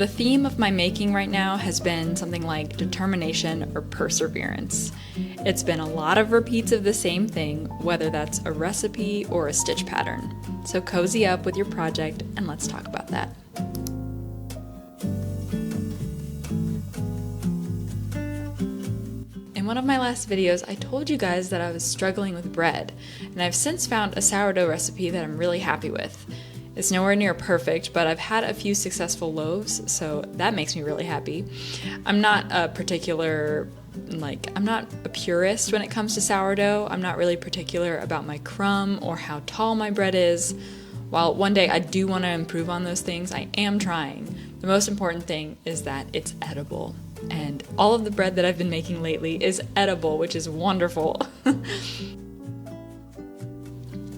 The theme of my making right now has been something like determination or perseverance. It's been a lot of repeats of the same thing, whether that's a recipe or a stitch pattern. So cozy up with your project and let's talk about that. In one of my last videos, I told you guys that I was struggling with bread, and I've since found a sourdough recipe that I'm really happy with. It's nowhere near perfect, but I've had a few successful loaves, so that makes me really happy. I'm not a purist when it comes to sourdough. I'm not really particular about my crumb or how tall my bread is. While one day I do want to improve on those things, I am trying. The most important thing is that it's edible. And all of the bread that I've been making lately is edible, which is wonderful.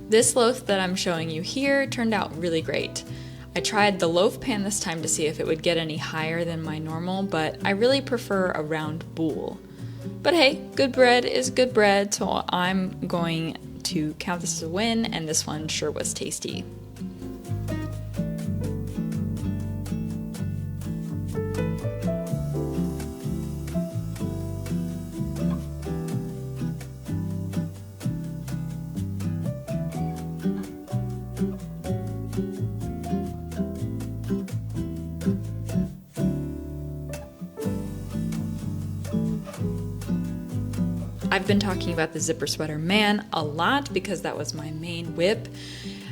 This loaf that I'm showing you here turned out really great. I tried the loaf pan this time to see if it would get any higher than my normal, but I really prefer a round bowl. But hey, good bread is good bread, so I'm going to count this as a win, and this one sure was tasty. I've been talking about the zipper sweater man a lot because that was my main whip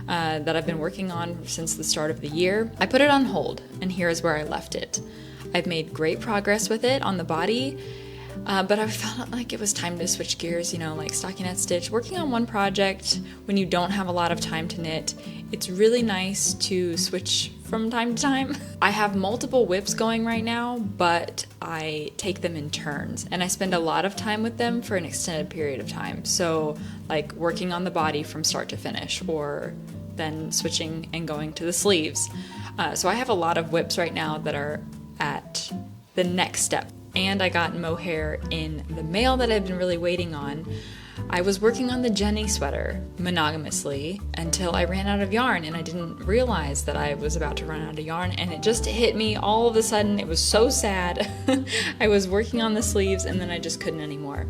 that I've been working on since the start of the year. I put it on hold, and here is where I left it. I've made great progress with it on the body, but I felt like it was time to switch gears, like stockinette stitch. Working on one project when you don't have a lot of time to knit, it's really nice to switch from time to time. I have multiple whips going right now, but I take them in turns, and I spend a lot of time with them for an extended period of time. So like working on the body from start to finish, or then switching and going to the sleeves. So I have a lot of whips right now that are at the next step. And I got mohair in the mail that I've been really waiting on. I was working on the Jenny sweater monogamously until I ran out of yarn, and I didn't realize that I was about to run out of yarn, and it just hit me all of a sudden. It was so sad. I was working on the sleeves and then I just couldn't anymore.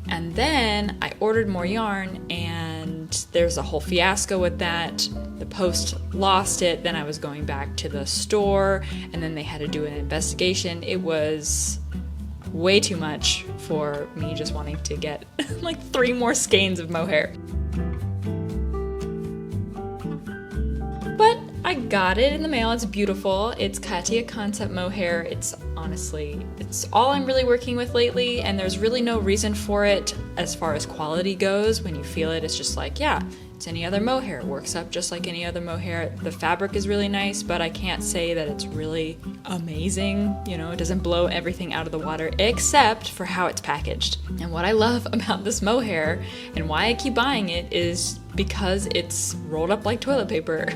And then I ordered more yarn, and there's a whole fiasco with that. The post lost it, then I was going back to the store, and then they had to do an investigation. It was way too much for me just wanting to get like 3 more skeins of mohair. But I got it in the mail. It's beautiful. It's Katia Concept mohair. It's all I'm really working with lately, and there's really no reason for it as far as quality goes. When you feel it, it's just like, yeah, it's any other mohair. It works up just like any other mohair. The fabric is really nice, but I can't say that it's really amazing. It doesn't blow everything out of the water except for how it's packaged. And what I love about this mohair and why I keep buying it is because it's rolled up like toilet paper.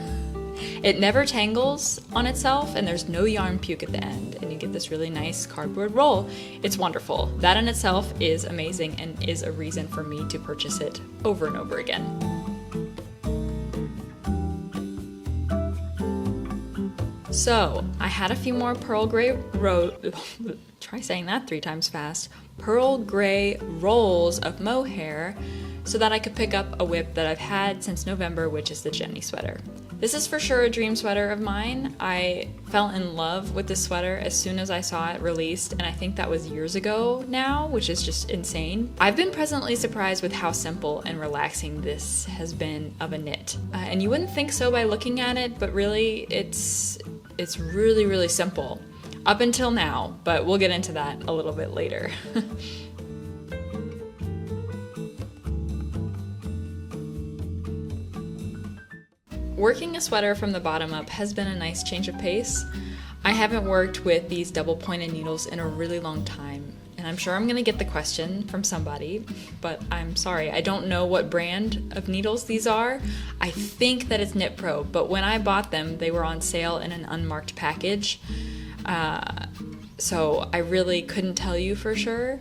It never tangles on itself, and there's no yarn puke at the end, and you get this really nice cardboard roll. It's wonderful. That in itself is amazing and is a reason for me to purchase it over and over again. So I had a few more pearl gray try saying that 3 times fast. Pearl gray rolls of mohair so that I could pick up a whip that I've had since November, which is the Jenny sweater. This is for sure a dream sweater of mine. I fell in love with this sweater as soon as I saw it released, and I think that was years ago now, which is just insane. I've been pleasantly surprised with how simple and relaxing this has been of a knit. And you wouldn't think so by looking at it, but really it's really, really simple. Up until now, but we'll get into that a little bit later. Working a sweater from the bottom up has been a nice change of pace. I haven't worked with these double pointed needles in a really long time, and I'm sure I'm gonna get the question from somebody, but I'm sorry, I don't know what brand of needles these are. I think that it's Knit Pro, but when I bought them, they were on sale in an unmarked package, so I really couldn't tell you for sure.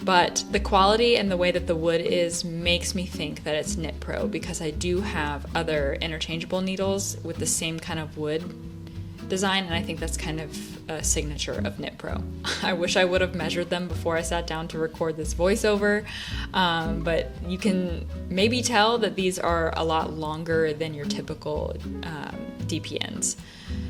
But the quality and the way that the wood is makes me think that it's Knit Pro, because I do have other interchangeable needles with the same kind of wood design, and I think that's kind of a signature of Knit Pro. I wish I would have measured them before I sat down to record this voiceover, but you can maybe tell that these are a lot longer than your typical DPNs.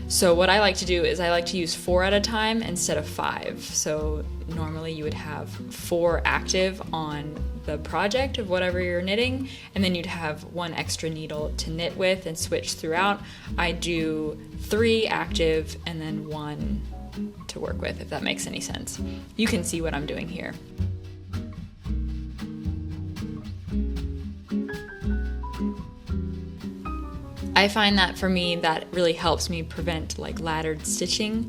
So what I like to do is I like to use 4 at a time instead of 5. So normally you would have 4 active on the project of whatever you're knitting, and then you'd have 1 extra needle to knit with and switch throughout. I do 3 active and then 1 to work with, if that makes any sense. You can see what I'm doing here. I find that for me, that really helps me prevent like laddered stitches.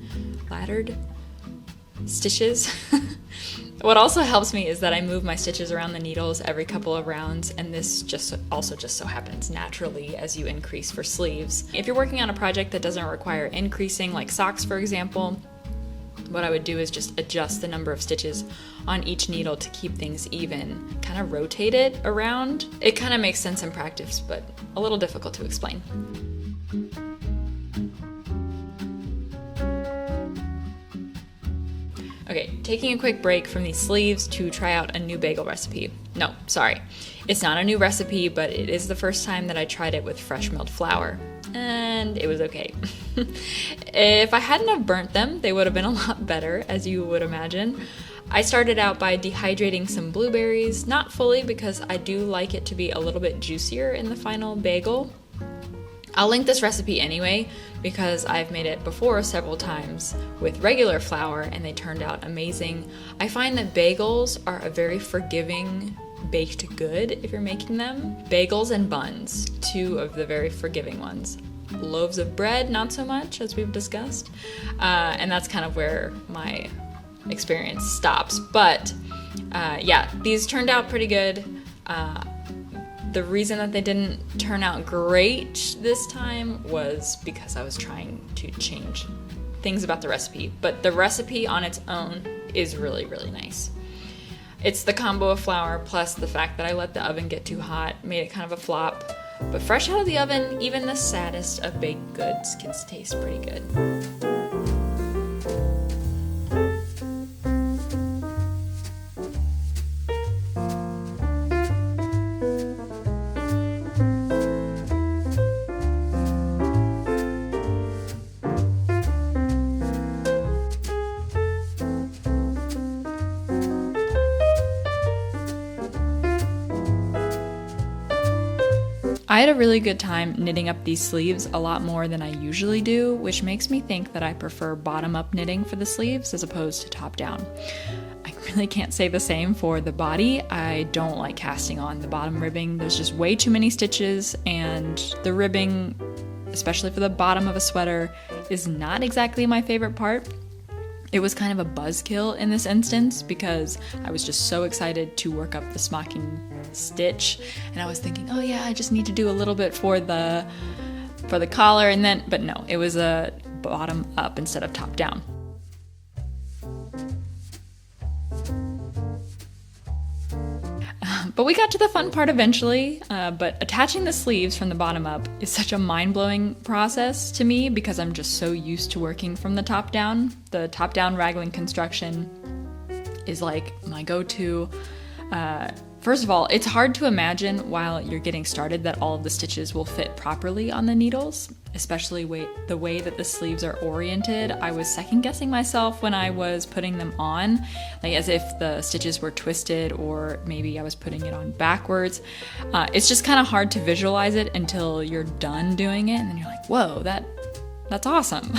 What also helps me is that I move my stitches around the needles every couple of rounds, and this just so happens naturally as you increase for sleeves. If you're working on a project that doesn't require increasing, like socks for example, what I would do is just adjust the number of stitches on each needle to keep things even, kind of rotate it around. It kind of makes sense in practice, but a little difficult to explain. Okay, taking a quick break from these sleeves to try out a new bagel recipe. No, sorry, it's not a new recipe, but it is the first time that I tried it with fresh milled flour, and it was okay. If I hadn't have burnt them, they would have been a lot better, as you would imagine. I started out by dehydrating some blueberries, not fully because I do like it to be a little bit juicier in the final bagel. I'll link this recipe anyway because I've made it before several times with regular flour and they turned out amazing. I find that bagels are a very forgiving baked good if you're making them. Bagels and buns, 2 of the very forgiving ones. Loaves of bread, not so much, as we've discussed. And that's kind of where my experience stops. But yeah, these turned out pretty good. The reason that they didn't turn out great this time was because I was trying to change things about the recipe. But the recipe on its own is really, really nice. It's the combo of flour plus the fact that I let the oven get too hot, made it kind of a flop. But fresh out of the oven, even the saddest of baked goods can taste pretty good. I had a really good time knitting up these sleeves, a lot more than I usually do, which makes me think that I prefer bottom-up knitting for the sleeves as opposed to top-down. I really can't say the same for the body. I don't like casting on the bottom ribbing. There's just way too many stitches, and the ribbing, especially for the bottom of a sweater, is not exactly my favorite part. It was kind of a buzzkill in this instance because I was just so excited to work up the smocking stitch, and I was thinking, oh yeah, I just need to do a little bit for the collar, and then, but no, it was a bottom up instead of top down. But we got to the fun part eventually, but attaching the sleeves from the bottom up is such a mind-blowing process to me because I'm just so used to working from the top down. The top-down raglan construction is like my go-to. First of all, it's hard to imagine while you're getting started that all of the stitches will fit properly on the needles, especially the way that the sleeves are oriented. I was second-guessing myself when I was putting them on, like as if the stitches were twisted or maybe I was putting it on backwards. It's just kind of hard to visualize it until you're done doing it, and then you're like, whoa, that's awesome.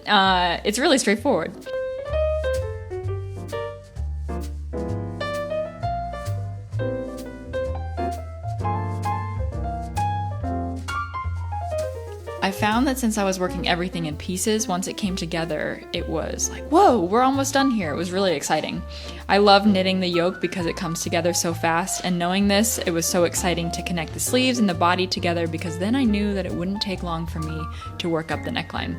It's really straightforward. I found that since I was working everything in pieces, once it came together, it was like, whoa, we're almost done here. It was really exciting. I love knitting the yoke because it comes together so fast, and knowing this, it was so exciting to connect the sleeves and the body together because then I knew that it wouldn't take long for me to work up the neckline.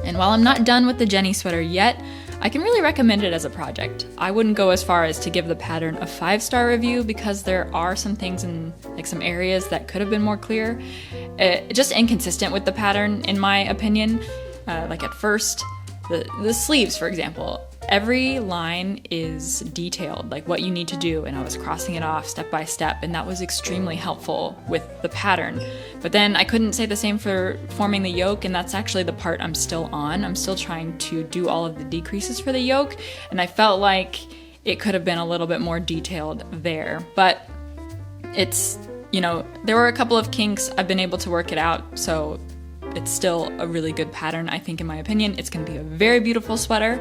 And while I'm not done with the Jenny sweater yet, I can really recommend it as a project. I wouldn't go as far as to give the pattern a 5-star review because there are some things in like some areas that could have been more clear. Just inconsistent with the pattern in my opinion. Like at first, the sleeves, for example, every line is detailed, like what you need to do, and I was crossing it off step by step, and that was extremely helpful with the pattern. But then I couldn't say the same for forming the yoke, and that's actually the part I'm still on. I'm still trying to do all of the decreases for the yoke, and I felt like it could have been a little bit more detailed there. But it's, you know, there were a couple of kinks. I've been able to work it out, so it's still a really good pattern, I think, in my opinion. It's going to be a very beautiful sweater,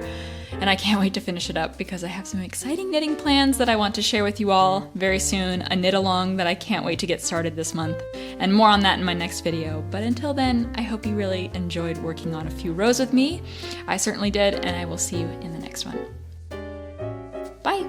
and I can't wait to finish it up because I have some exciting knitting plans that I want to share with you all very soon, a knit along that I can't wait to get started this month, and more on that in my next video. But until then, I hope you really enjoyed working on a few rows with me. I certainly did, and I will see you in the next one. Bye!